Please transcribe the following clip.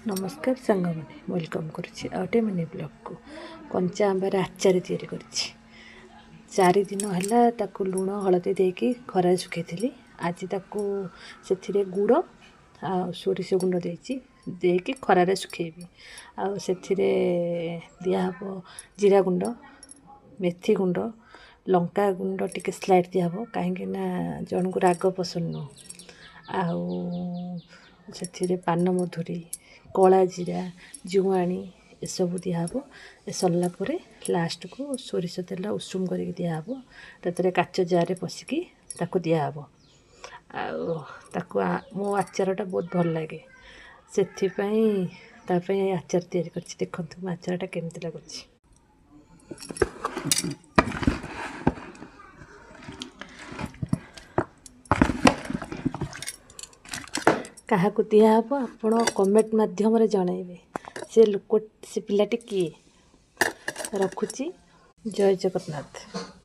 नमस्कार सांग मैंने वेलकम करुटे मिनी ब्लॉग को कंचा आंबार आचार तैयारी कर 4 दिन है ताकू लुण हलदी देकी खरा सुखी आज ताकू से गुड़ आ सोरिष गुंड देकी खरारे सुखेबी से दिहब जीरा गुंड मेथी गुंड लंका गुंड टिके स्लाइड दिहब कहीं जन को राग पसंद नुह से पान मधुरी कला जीरा जुआणी एसबू दिहब ए सरला लास्ट को सोरिष तेल उषुम कर दिहब ताते काच जार पशिकी ताकू दिहब मो आचारटा बहुत भल लगे से आचार तैयारी कर देखो मो आचारटा केमती लगुच क्या दिहब आपण कमेंट माध्यम जनइबे से लोक से पिलाटी किए रखुची जय जगन्नाथ।